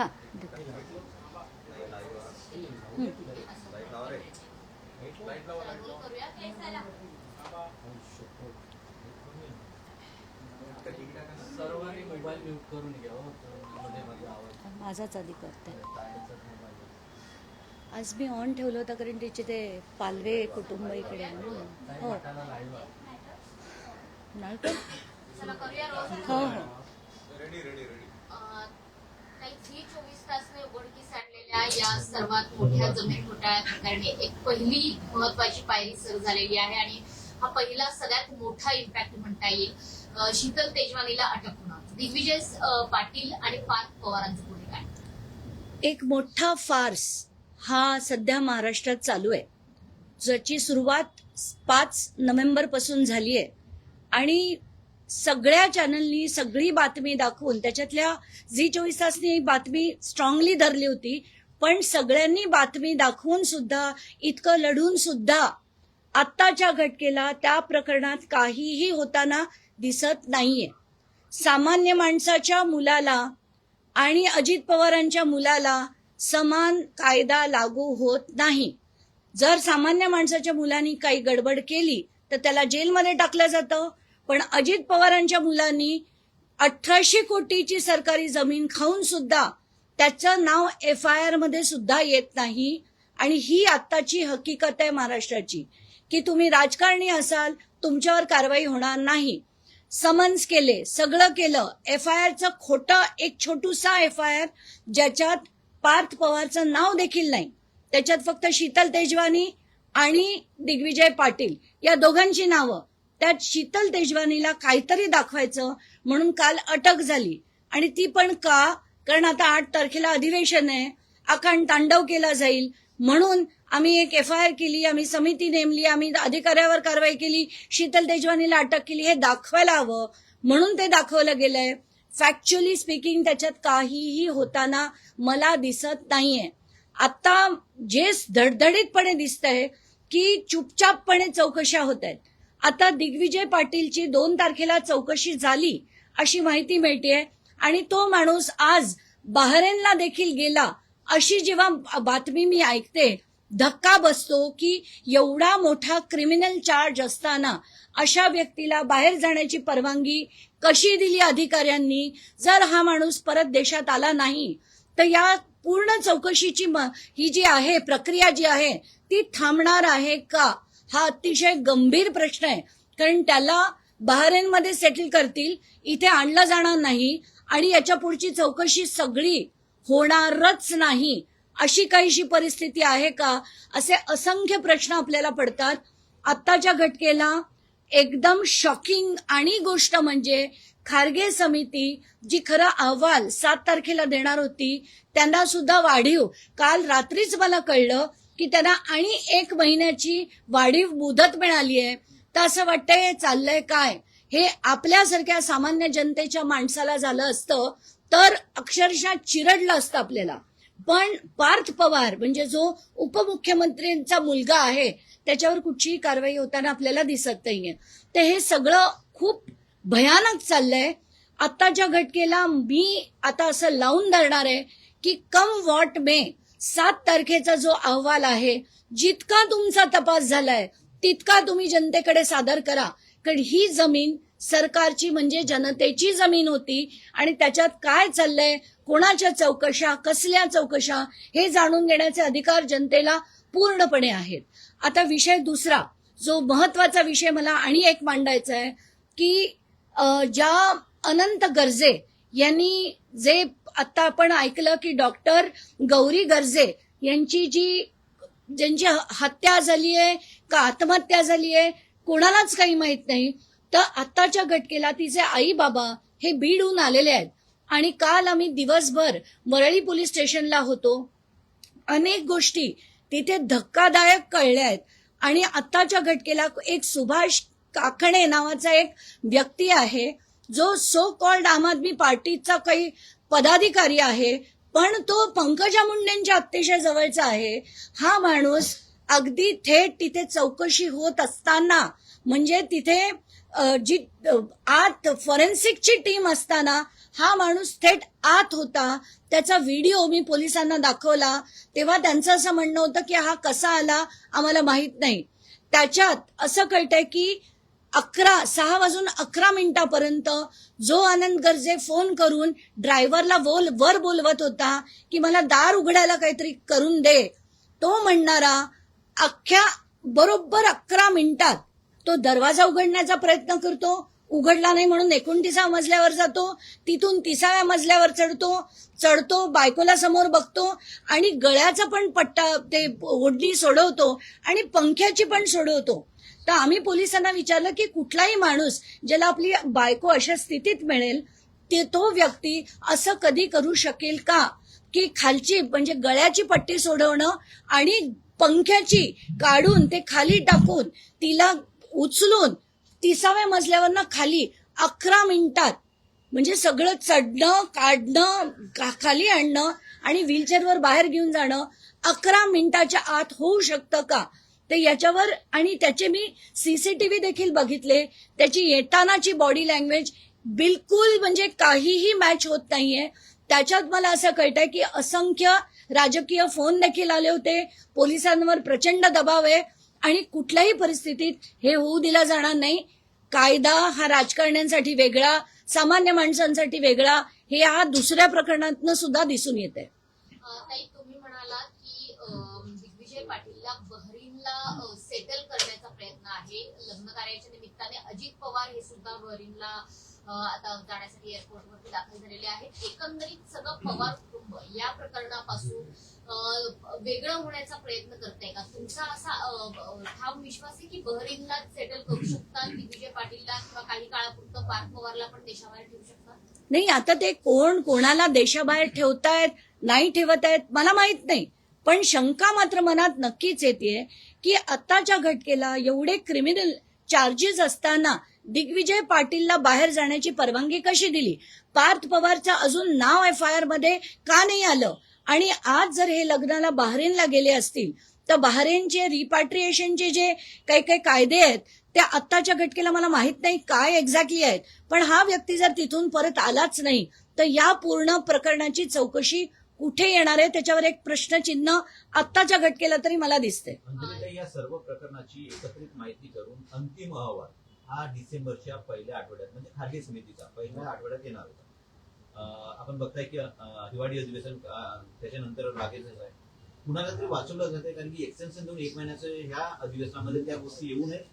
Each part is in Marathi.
हां देते. सर्वांनी मोबाईल म्यूट करून घ्या मध्ये मध्ये आवाज माझाच आधी करते. आज मी ऑन ठेवलं होतं कारण तिचे ते पालवे कुटुंब इकडे आहे ना. हो नाही का? हो हो. झी 24 तासने उघडकीस आणलेल्या या सर्वात मोठ्या जमीन घोटाळ्या प्रकरणी एक पहिली महत्वाची पायरी सुरू झालेली आहे आणि हा पहिला सगळ्यात मोठा इम्पॅक्ट म्हणता येईल. शीतल तेजवानीला अटक होणार. दिग्विजय पाटील आणि पार्थ पवारांचं पुढे काय? एक मोठा फार्स हा सध्या महाराष्ट्रात चालू आहे, ज्याची सुरुवात 5 नोव्हेंबर पासून झाली आहे आणि सगळ्या चॅनलनी सगळी बातमी दाखवून त्याच्यातल्या झी 24 तासनी बातमी स्ट्रॉंगली धरली होती, पण सगळ्यांनी बातमी दाखवून सुद्धा इतकं लढून सुद्धा आत्ताच्या घटकेला त्या प्रकरणात काहीही होताना दिसत नाहीये. सामान्य माणसाच्या मुलाला आणि अजित पवारांच्या मुलाला समान कायदा लागू होत नाही. जर सामान्य माणसाच्या मुलांनी काही गडबड केली तर त्याला जेलमध्ये टाकलं जातं, पण अजित पवारांच्या मुलांनी 1800 कोटीची सरकारी जमीन खाऊन सुद्धा त्याचं नाव FIR मध्ये सुद्धा येत नाही. आणि ही आत्ताची हकीकत आहे महाराष्ट्राची की तुम्ही राजकारणी असाल, तुमच्यावर कारवाई होणार नाही. समन्स केले, सगळं केलं, FIRचं खोटं एक छोटूसा FIR ज्याच्यात पार्थ पवारचं नाव देखील नाही, त्याच्यात फक्त शीतल तेजवानी आणि दिग्विजय पाटील या दोघांची नावं. त्यात शीतल तेजवानीला काहीतरी दाखवायचं म्हणून काल अटक झाली. आणि ती पण का? कारण आता 8 तारखेला अधिवेशन आहे, अखंड तांडव केला जाईल म्हणून आम्ही एक FIR केली, आम्ही समिती नेमली, आम्ही अधिकाऱ्यावर कारवाई केली, शीतल तेजवानीला अटक केली, हे दाखवायला हवं म्हणून ते दाखवलं गेलंय. फॅक्च्युअली स्पीकिंग त्याच्यात काहीही होताना मला दिसत नाहीये. आता जे धडधडीतपणे दिसतंय की चुपचापपणे चौकशा होत आहेत. आता दिग्विजय पाटीलची 2 तारखेला चौकशी झाली अशी माहिती मिळतेय आणि तो माणूस आज बहरेनला देखील गेला अशी जेव्हा बातमी मी ऐकते धक्का बसतो की एवढा मोठा क्रिमिनल चार्ज असताना अशा व्यक्तीला बाहेर जाण्याची परवानगी कशी दिली अधिकाऱ्यांनी? जर हा माणूस परत देशात आला नाही तर या पूर्ण चौकशीची ही जी आहे प्रक्रिया जी आहे ती थांबणार आहे का? हा अतिशय गंभीर प्रश्न आहे. कारण त्याला बहरेनमध्ये सेटल करतील, इथे आणलं जाणार नाही आणि याच्या पुढची चौकशी सगळी होणारच नाही. अशी काहीशी परिस्थिती आहे का? असे असंख्य प्रश्न आपल्याला पडतात. आत्ताच्या घटकेला एकदम शॉकिंग आणि गोष्ट म्हणजे खारगे समिती जी खरं अहवाल 7 तारखेला देणार होती त्यांना सुद्धा वाढीव, काल रात्रीच मला कळलं की त्यांना आणि 1 महिन्याची वाढीव मुदत मिळाली आहे. तर असं वाटतंय चाललंय काय? हे आपल्यासारख्या सामान्य जनतेच्या माणसाला झालं असतं तर अक्षरशः चिरडलं असतं आपल्याला. पण पार्थ पवार म्हणजे जो उपमुख्यमंत्र्यांचा मुलगा आहे त्याच्यावर कुठचीही कारवाई होताना आपल्याला दिसत नाहीये. तर हे सगळं खूप भयानक चाललंय. आत्ताच्या घटकेला मी आता असं लावून धरणार आहे की कम व्हॉट मे 7 तारखेचा जो अहवाल आहे जितका तुमचा तपास झालाय तितका तुम्ही जनतेकडे सादर करा. कारण ही जमीन सरकारची म्हणजे जनतेची जमीन होती आणि त्याच्यात काय चाललंय, कोणाच्या चौकशा, कसल्या चौकशा हे जाणून घेण्याचे अधिकार जनतेला पूर्णपणे आहेत. आता विषय दुसरा जो महत्वाचा विषय मला आणि एक मांडायचा आहे की ज्या अनंत गर्जे यांनी जे आता आपण ऐकलं की डॉक्टर गौरी गर्जे यांची ज्यांची हत्या झाली आहे का आत्महत्या झाली आहे कोणालाच काही माहित नाही. तर आत्ताच्या घटकेला तिचे आई बाबा हे बीडहून आलेले आहेत आणि काल आम्ही दिवसभर वरळी पोलीस स्टेशनला होतो. अनेक गोष्टी तिथे धक्कादायक कळल्या आहेत आणि आत्ताच्या घटकेला एक सुभाष काकणे नावाचा एक व्यक्ती आहे जो सो कॉल्ड आम आदमी पार्टीचा काही पदाधिकारी आहे, पण तो पंकजा मुंडेंच्या अतिशय जवळचा आहे. हा माणूस अगदी थेट तिथे चौकशी होत असताना म्हणजे तिथे जी आत फॉरेन्सिकची टीम असताना हा माणूस थेट आत होता. त्याचा व्हिडिओ मी पोलिसांना दाखवला तेव्हा त्यांचं असं म्हणणं होतं की हा कसा आला आम्हाला माहित नाही. त्याच्यात असं कळतंय की 6:11 जो आनंद गर्जे फोन करून ड्रायव्हरला वर बोलवत होता की मला दार उघडायला काहीतरी करून दे, तो म्हणणारा अख्ख्या बरोबर 11 मिनिटात तो दरवाजा उघडण्याचा प्रयत्न करतो, उघडला नाही म्हणून 29व्या मजल्यावर जातो, तिथून 30व्या मजल्यावर चढतो, बायकोला समोर बघतो आणि गळ्याचा पण पट्टा ते ओढणी सोडवतो आणि पंख्याची पण सोडवतो. तर आम्ही पोलिसांना विचारलं की कुठलाही माणूस ज्याला आपली बायको अशा स्थितीत मिळेल तो व्यक्ती असं कधी करू शकेल का की खालची म्हणजे गळ्याची पट्टी सोडवणं आणि पंख्याची काढून ते खाली टाकून तिला उचलून 30व्या मजल्यावरनं खाली 11 मिनिटात म्हणजे सगळं चढणं काढणं खाली आणणं आणि व्हीलचेअरवर बाहेर घेऊन जाणं 11 मिनिटाच्या आत होऊ शकतं का? तर याच्यावर आणि त्याचे मी सीसीटीव्ही देखील बघितले. त्याची येतानाची बॉडी लँग्वेज बिलकुल म्हणजे काहीही मॅच होत नाहीये. त्याच्यात मला असं कळतंय की असंख्य राजकीय फोन देखील आले होते. पोलिसांवर प्रचंड दबाव आहे आणि कुठल्याही परिस्थितीत हे होऊ दिला जाणार नाही. कायदा हा राजकारण्यांसाठी वेगळा, सामान्य माणसांसाठी वेगळा, हे या दुसऱ्या प्रकरणातनं सुद्धा दिसून येते. ताई, तुम्ही म्हणालात की दिग्विजय पाटीलला बहरीनला सेटल करण्याचा प्रयत्न आहे. लग्न कार्याच्या निमित्ताने अजित पवार हे सुद्धा बहरीनला आता जाण्यासाठी एअरपोर्टवरती दाखल झालेले आहेत. एकंदरीत सगळं पवार कुटुंब या प्रकरणापासून वेगळं होण्याचा प्रयत्न करताय का? तुमचा असा ठाम विश्वास आहे की बहरीनला सेटल करू शकतात दिग्विजय पाटीलला किंवा काही काळापुरतं पार्थ पवारला पण देशाबाहेर ठेवू शकतात? नाही, आता ते कोणाला देशाबाहेर ठेवतायत नाही ठेवत आहेत मला माहित नाही, पण शंका मात्र मनात नक्कीच येते की आताच्या घटनेला एवढे क्रिमिनल चार्जेस असताना दिग्विजय पाटीलला बाहेर जाण्याची परवानगी कशी दिली? पार्थ पवारचं अजून नाव FIR मध्ये का नाही आलं? आणि आज जर हे लग्नाला बहरीनला गेले असतील तर बहरीनचे रिपॅट्रिएशनचे जे काही कायदे आहेत त्या आत्ताच्या घटनेला मला माहित नाही काय एक्झॅक्टली आहेत, पण हा व्यक्ती जर तिथून परत आलाच नाही तर या पूर्ण प्रकरणाची चौकशी कुठे येणार आहे त्याच्यावर एक प्रश्नचिन्ह आत्ताच्या घटनेला तरी मला दिसते. या सर्व प्रकरणाची एकत्रित माहिती करून अंतिम अहवाल हा डिसेंबरच्या पहिल्या आठवड्यात म्हणजे खासगी समितीचा पहिल्या आठवड्यात येणार होता. आपण बघताय की हिवाळी अधिवेशन त्याच्यानंतर लागेलच आहे. कुणाला तरी वाचवलं जाते कारण की एक्सटेन्शन देऊन 1 महिन्याचं ह्या अधिवेशनामध्ये त्या गोष्टी येऊ नये.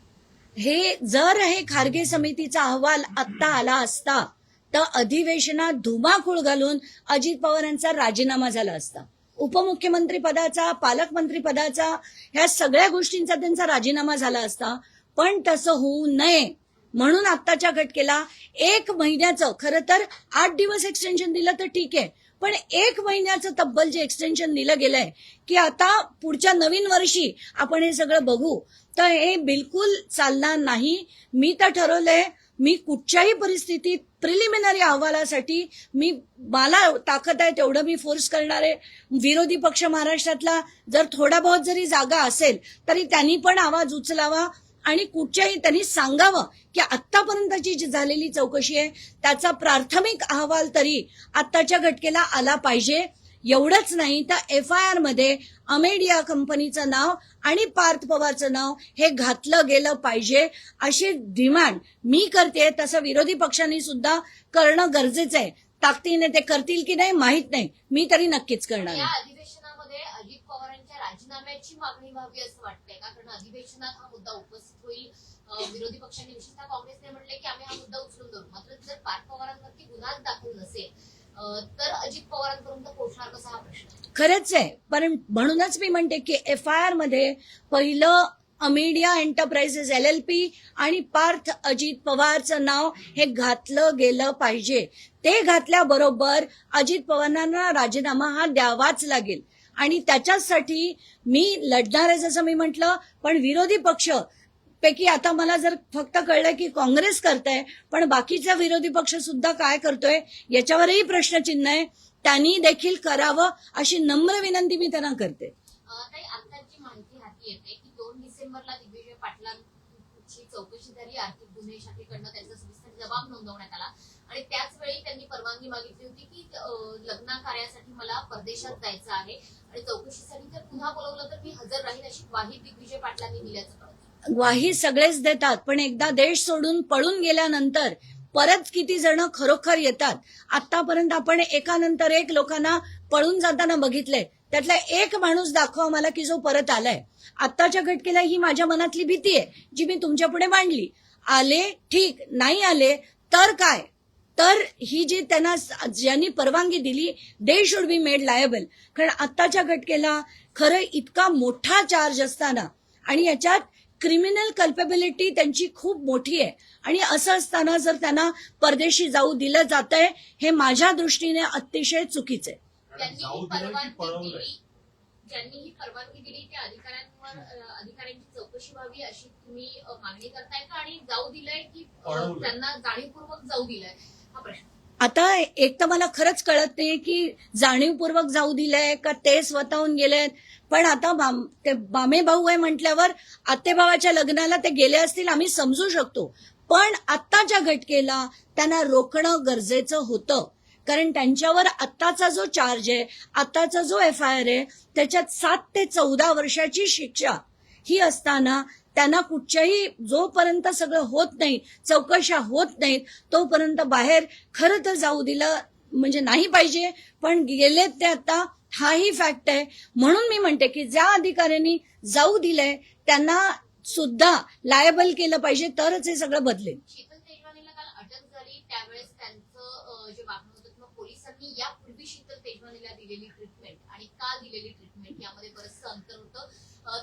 हे खारगे समितीचा अहवाल आत्ता आला असता तर अधिवेशनात धुमाकूळ घालून अजित पवारांचा राजीनामा झाला असता. उपमुख्यमंत्री पदाचा, पालकमंत्री पदाचा, ह्या सगळ्या गोष्टींचा त्यांचा राजीनामा झाला असता. पण तसं होऊ नये म्हणून आत्ताच्या घटनेला 1 महिन्याचं, खरं तर 8 दिवस एक्सटेन्शन दिलं तर ठीक आहे, पण 1 महिन्याचं तब्बल जे एक्सटेन्शन दिलं गेलंय की आता पुढच्या नवीन वर्षी आपण हे सगळं बघू, तर हे बिलकुल चालणार नाही. मी तर ठरवलंय मी कुठच्याही परिस्थितीत प्रिलिमिनरी अहवालासाठी मला ताकद आहे तेवढं मी फोर्स करणार आहे. विरोधी पक्ष महाराष्ट्रातला जर थोडा बहुत जरी जागा असेल तरी त्यांनी पण आवाज उचलावा आणि कुठच्याही त्यांनी सांगावं की आतापर्यंतची जी झालेली चौकशी आहे त्याचा प्राथमिक अहवाल तरी आत्ताच्या घटनेला आला पाहिजे. एवढंच नाही तर FIR मध्ये अमेडिया कंपनीचं नाव आणि पार्थ पवारचं नाव हे घातलं गेलं पाहिजे अशी डिमांड मी करते. तसं विरोधी पक्षांनी सुद्धा करणं गरजेचं आहे. ताकदीने ते करतील की नाही माहित नाही, मी तरी नक्कीच करणार या आहे. अधिवेशनामध्ये अजित पवारांच्या राजीनाम्याची मागणी व्हावी असं वाटतंय का? कारण अधिवेशनात हा मुद्दा उपस्थित होईल. विरोधी पक्षांनी विशेषतः काँग्रेसने म्हटले की आम्ही हा मुद्दा उचलून धरू. मात्र जर पार्थ पवारांवरती गुन्हाच दाखल नसेल तर अजित पवारांपर्यंत पोहोचणार कसा हा प्रश्न? खरंच आहे, पण म्हणूनच मी म्हणते की FIR मध्ये पहिलं अमेडिया एंटरप्राइजेस LLP आणि पार्थ अजित पवारचं नाव हे घातलं गेलं पाहिजे. ते घातल्याबरोबर अजित पवारांना राजीनामा हा द्यावाच लागेल आणि त्याच्यासाठी मी लढणार आहे जसं मी म्हटलं. पण विरोधी पक्ष पैकी आता मला जर फक्त कळलं की काँग्रेस करताय, पण बाकीचा विरोधी पक्ष सुद्धा काय करतोय याच्यावरही प्रश्नचिन्ह आहे. त्यांनी देखील करावं अशी नम्र विनंती मी त्यांना करते. ताई, आत्ताची माहिती हाती येते की 2 डिसेंबरला दिग्विजय पाटलांची चौकशी झाली. आर्थिक गुन्हे शाखेकडनं त्यांचा सविस्तर जबाब नोंदवण्यात आला आणि त्याच वेळी त्यांनी परवानगी मागितली होती की लग्न कार्यासाठी मला परदेशात जायचं आहे आणि चौकशीसाठी जर पुन्हा बोलवलं तर मी हजर राहील अशी ग्वाही दिग्विजय पाटलांनी दिल्याचं कळतं. ग्वाही सगळेच देतात, पण एकदा देश सोडून पळून गेल्यानंतर परत किती जण खरोखर येतात. आतापर्यंत आपण एकानंतर एक लोकांना पळून जाताना बघितलंय, त्यातला एक माणूस दाखवा मला की जो परत आलाय. आत्ताच्या घटनेला ही माझ्या मनातली भीती आहे जी मी तुमच्या पुढे मांडली. आले ठीक, नाही आले तर काय, तर ही जी त्यांना ज्यांनी परवानगी दिली they should be made liable. कारण आत्ताच्या घटनेला खरं इतका मोठा चार्ज असताना आणि याच्यात क्रिमिनल कल्पेबिलिटी त्यांची खूप मोठी आहे आणि असं असताना जर त्यांना परदेशी जाऊ दिलं जातंय हे माझ्या दृष्टीने अतिशय चुकीचं आहे. ज्यांनी ही परवानगी दिली त्या अधिकाऱ्यांची चौकशी व्हावी अशी तुम्ही मागणी करताय का, आणि जाऊ दिलंय की त्यांना जाणीवपूर्वक जाऊ दिलंय हा प्रश्न. आता एक तर मला खरंच कळत नाही की जाणीवपूर्वक जाऊ दिलंय का ते स्वतःहून गेलेत. पण आता ते बामे भाऊ आहे म्हटल्यावर आत्तेभावाच्या लग्नाला ते गेले असतील आम्ही समजू शकतो, पण आत्ताच्या घटनेला त्यांना रोखणं गरजेचं होतं. कारण त्यांच्यावर आत्ताचा जो चार्ज आहे, आत्ताचा जो FIR आहे त्याच्यात 7 ते 14 वर्षाची शिक्षा ही असताना त्यांना कुठच्याही जोपर्यंत सगळं होत नाही, चौकशा होत नाहीत तोपर्यंत बाहेर खरं तर जाऊ दिलं म्हणजे नाही पाहिजे. पण गेलेत ते आता, हाही फॅक्ट आहे. म्हणून मी म्हणते की ज्या अधिकाऱ्यांनी जाऊ दिलंय त्यांना सुद्धा लायबल केलं पाहिजे, तरच हे सगळं बदलेल. शीतल तेजवानीला काल अटक झाली त्यावेळेस त्यांचं जे वागणं होतं किंवा पोलिसांनी यापूर्वी शीतल तेजवानीला दिलेली ट्रीटमेंट आणि काल दिलेली ट्रीटमेंट यामध्ये बरंचसं अंतर होतं.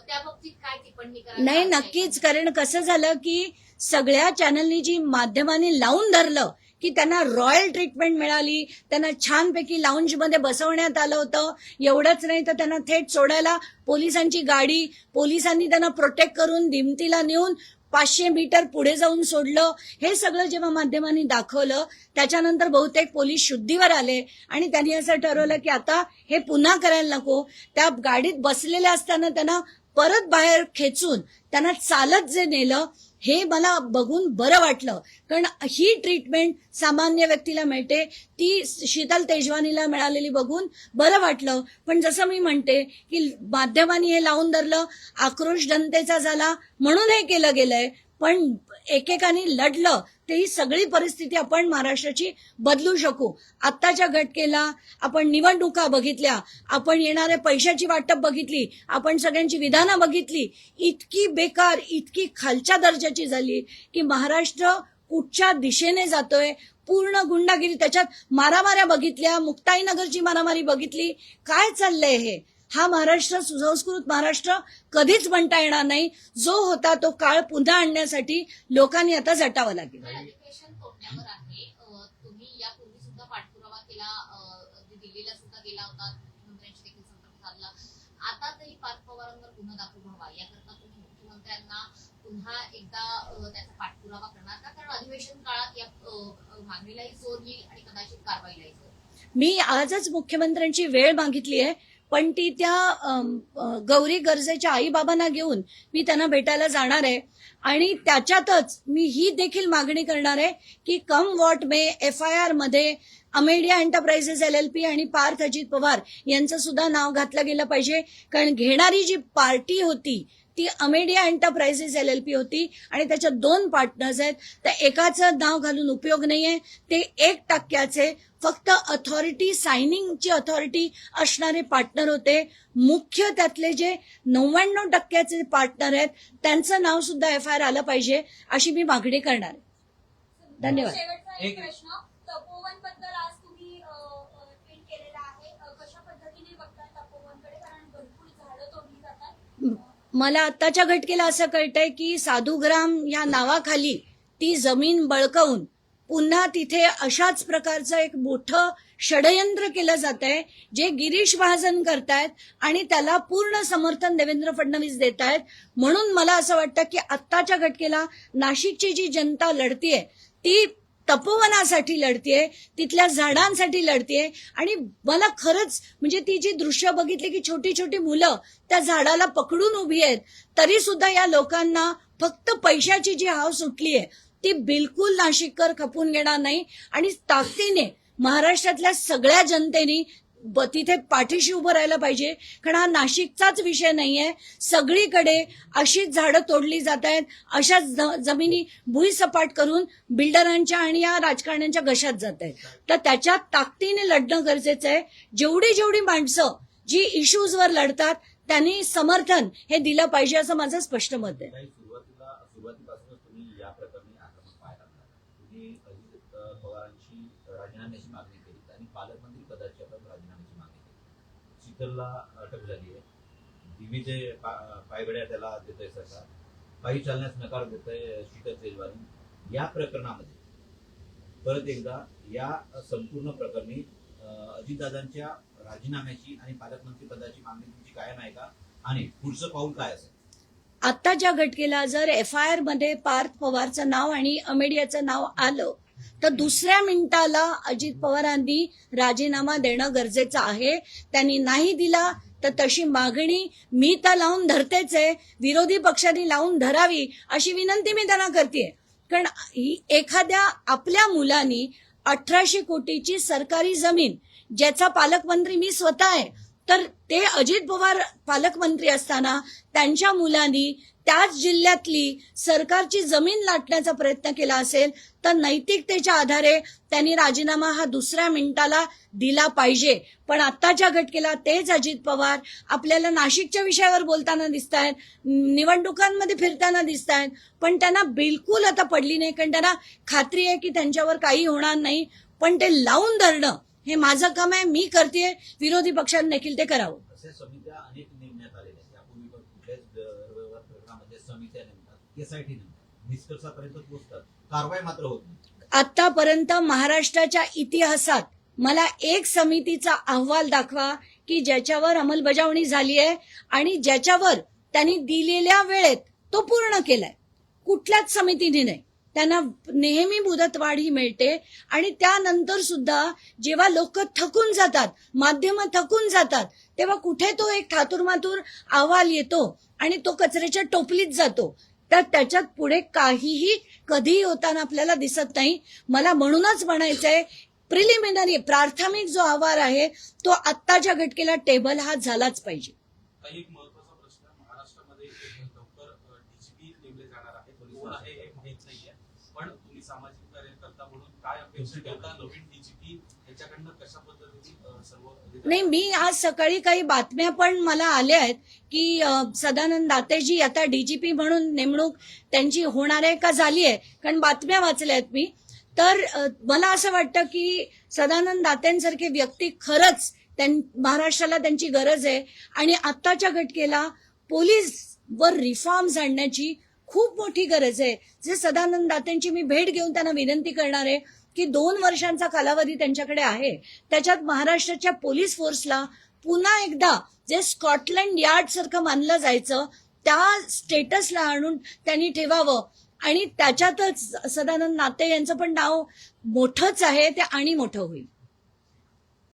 त्या बाबतीत काय टिप्पणी करा? नाही, नक्कीच. कारण कसं झालं की सगळ्या चॅनलनी जी माध्यमांनी लावून धरलं की त्यांना रॉयल ट्रीटमेंट मिळाली, त्यांना छानपैकी लाऊंजमध्ये बसवण्यात आलं होतं. एवढंच नाही तर त्यांना थेट सोडायला पोलिसांची गाडी, पोलिसांनी त्यांना प्रोटेक्ट करून दिमतीला नेऊन 500 मीटर पुढे जाऊन सोडलं. हे सगळं जेव्हा माध्यमांनी दाखवलं त्याच्यानंतर बहुतेक पोलीस शुद्धीवर आले आणि त्यांनी असं ठरवलं की आता हे पुन्हा करायला नको. त्या गाडीत बसलेल्या असताना त्यांना परत बाहेर खेचून त्यांना चालत जे नेलं हे मला बघून बरं वाटलं. कारण ही ट्रीटमेंट सामान्य व्यक्तीला मिळते, ती शीतल तेजवानीला मिळालेली बघून बरं वाटलं. पण जसं मी म्हणते की माध्यमांनी हे लावून धरलं, आक्रोश जनतेचा झाला म्हणून हे केलं गेलंय. पण एकेकाने लढलं तर ही सगळी परिस्थिती आपण महाराष्ट्राची बदलू शकू. आत्ताच्या घटनेला आपण निवडणुका बघितल्या, आपण येणाऱ्या पैशाची वाटप बघितली, आपण सगळ्यांची विधानं बघितली. इतकी बेकार, इतकी खालच्या दर्जाची झाली की महाराष्ट्र कुठच्या दिशेने जातोय. पूर्ण गुंडागिरी, त्याच्यात मारामाऱ्या बघितल्या, मुक्ताईनगरची मारामारी बघितली. काय चाललंय हे? हा महाराष्ट्र, सुसंस्कृत महाराष्ट्र कधीच म्हणता येणार नाही. जो होता तो काळ पुन्हा आणण्यासाठी लोकांनी आता झटावं लागेल. अधिवेशन तोडण्यावर आहे. तुम्ही यापूर्वी सुद्धा पाठपुरावा केला, दिल्लीला सुद्धा गेला होता, मुख्यमंत्र्यांशी देखील संपर्क साधला. आता तरी पार्थ पवारांवर गुन्हा दाखल व्हावा याकरता तुम्ही मुख्यमंत्र्यांना पुन्हा एकदा त्याचा पाठपुरावा करणार का? कारण अधिवेशन काळात या मागणीलाही जोर येईल आणि कदाचित कारवाईलाही जोर. मी आजच मुख्यमंत्र्यांची वेळ मागितली आहे, पण ती त्या गौरी गर्जेच्या आईबाबांना घेऊन मी त्यांना भेटायला जाणार आहे. आणि त्याच्यातच मी ही देखील मागणी करणार आहे की कम व्हॉट मे FIR मध्ये अमेडिया एंटरप्राइजेस LLP आणि पार्थ अजित पवार यांचं सुद्धा नाव घातलं गेलं पाहिजे. कारण घेणारी जी पार्टी होती ती अमेडिया एंटरप्राइजेस LLP होती आणि त्याच्यात 2 पार्टनर्स आहेत. तर एकाचं नाव घालून उपयोग नाहीये. ते 1% फक्त अथॉरिटी, सायनिंगची अथॉरिटी असणारे पार्टनर होते. मुख्य त्यातले जे 99% पार्टनर आहेत त्यांचं नाव सुद्धा FIR आलं पाहिजे अशी मी मागणी करणार आहे. धन्यवाद. शेवटचा एक प्रश्न, तपोवन बद्दल आज तुम्ही ट्वीट केलेला आहे. कशा पद्धतीने बघताय तपोवनकडे? कारण भरपूर झाडं तोडली जातात. मला आत्ताच्या घटनेला असं कळतंय की साधुग्राम या नावाखाली ती जमीन बळकावून पुन्हा तिथे अशाच प्रकारचं एक मोठं षडयंत्र केलं जात आहे जे गिरीश महाजन करतायत आणि त्याला पूर्ण समर्थन देवेंद्र फडणवीस देत आहेत. म्हणून मला असं वाटतं की आत्ताच्या घटनेला नाशिकची जी जनता लढतीये ती तपोवनासाठी लढतीये, तिथल्या झाडांसाठी लढतीये. आणि मला खरंच म्हणजे ती जी दृश्य बघितली की छोटी छोटी मुलं त्या झाडाला पकडून उभी आहेत, तरी सुद्धा या लोकांना फक्त पैशाची जी हाव सुटलीये ती बिलकुल नाशिककर खपून घेणार नाही आणि ताकदीने महाराष्ट्रातल्या सगळ्या जनतेने तिथे पाठीशी उभं राहायला पाहिजे. कारण हा नाशिकचाच विषय नाहीये. सगळीकडे अशीच झाडं तोडली जात आहेत, अशाच जमिनी भुईसपाट करून बिल्डरांच्या आणि या राजकारण्यांच्या घशात जात आहेत. तर त्याच्या ताकदीने लढणं गरजेचं आहे. जेवढी माणसं जी इश्यूजवर लढतात त्यांनी समर्थन हे दिलं पाहिजे असं माझं स्पष्ट मत आहे. काही सुरुवातीपासूनच तुम्ही या प्रकरणी आक्रमक पाहायला मिळाला. तुम्ही अजित पवारांची राजीनाम्याची मागणी केली आणि पालकमंत्री पदाची आपण राजीनाम्याची मागणी केली. शीतलला अटक झाली आहे. दिवीचे पायगड्या त्याला देतंय सरकार. काही चालण्यास नकार देतंय शीतल तेजवानी. या प्रकरणामध्ये परत एकदा या संपूर्ण प्रकरणी अजितदादांच्या राजीनाम्याची आणि पालकमंत्री पदाची मागणी तुमची कायम आहे का? आणि पुढचं पाऊल काय असेल? आत्ताच्या घटकेला जर FIR मध्ये पार्थ पवारचं नाव आणि अमेडियाचं नाव आलं तर दुसऱ्या मिनिटाला अजित पवारांनी राजीनामा देणं गरजेचं आहे. त्यांनी नाही दिला तर तशी मागणी मी तर लावून धरतेच आहे, विरोधी पक्षांनी लावून धरावी अशी विनंती मी त्यांना करते. कारण एखाद्या आपल्या मुलांनी 1800 कोटीची सरकारी जमीन, ज्याचा पालकमंत्री मी स्वतः आहे, तर ते अजित पवार पालकमंत्री असताना त्यांच्या मुलांनी त्याच जिल्ह्यातली सरकारची जमीन लाटण्याचा प्रयत्न केला असेल तर नैतिकतेच्या आधारे त्यांनी राजीनामा हा दुसऱ्या मिनिटाला दिला पाहिजे. पण आत्ताच्या घटकेला तेच अजित पवार आपल्याला नाशिकच्या विषयावर बोलताना दिसत आहेत, निवडणुकांमध्ये फिरताना दिसत आहेत, पण त्यांना बिलकुल आता पडली नाही. कारण त्यांना खात्री आहे की त्यांच्यावर काही होणार नाही. पण ते लावून धरणं हे माझं काम आहे, मी करते. विरोधी पक्षांनी देखील ते करावं. अशा समित्या अनेक नेमण्यात आलेल्या आहेत. यापूर्वी पण कुठल्याच प्रकरणामध्ये समित्या नेमतात, SIT नेमतात, निष्कर्षापर्यंत पोहोचतात, कारवाई मात्र होत नाही. आतापर्यंत महाराष्ट्राच्या इतिहासात मला एक समितीचा अहवाल दाखवा की ज्याच्यावर अंमलबजावणी झाली आहे आणि ज्याच्यावर त्यांनी दिलेल्या वेळेत तो पूर्ण केलाय. कुठल्याच समितीने नाही. त्यांना नेहमी मुदतवाढ ही मिळते आणि त्यानंतर सुद्धा जेव्हा लोक थकून जातात, माध्यमं थकून जातात, तेव्हा कुठे तो एक ठातूरमातूर अहवाल येतो आणि तो कचऱ्याच्या टोपलीत जातो. तर त्याच्यात पुढे काहीही कधीही होताना आपल्याला दिसत नाही. मला म्हणूनच म्हणायचंय, प्रिलिमिनरी प्राथमिक जो अहवाल आहे तो आत्ताच्या घटकेला टेबल हा झालाच पाहिजे. एक महत्वाचा प्रश्न, महाराष्ट्रामध्ये लवकर DGP नेमले जाणार आहे, कोण आहे हे माहित नाहीये, पण तुम्ही सामाजिक कार्यकर्ता म्हणून काय अपेक्षा ठेवता नवीन DGP याच्याकडनं कशा पद्धतीने सर्व? नाही, मी आज सकाळी काही बातम्या पण मला आल्या आहेत की सदानंद दातेजी आता DGP म्हणून नेमणूक त्यांची होणार आहे का झाली आहे, कारण बातम्या वाचल्या आहेत मी. तर मला असं वाटतं की सदानंद दातेंसारखे व्यक्ती खरंच महाराष्ट्राला त्यांची गरज आहे आणि आत्ताच्या घटकेला पोलीस वर रिफॉर्म्स आणण्याची खूप मोठी गरज आहे. जे सदानंद दातेंची मी भेट घेऊन त्यांना विनंती करणार आहे की 2 वर्षांचा कालावधी त्यांच्याकडे आहे, त्याच्यात महाराष्ट्राच्या पोलीस फोर्सला पुन्हा एकदा जे स्कॉटलंड यार्ड सारखं मानलं जायचं त्या स्टेटसला आणून त्यांनी ठेवावं. आणि त्याच्यातच सदानंद दाते यांचं पण नाव मोठंच आहे, ते आणि मोठं होईल.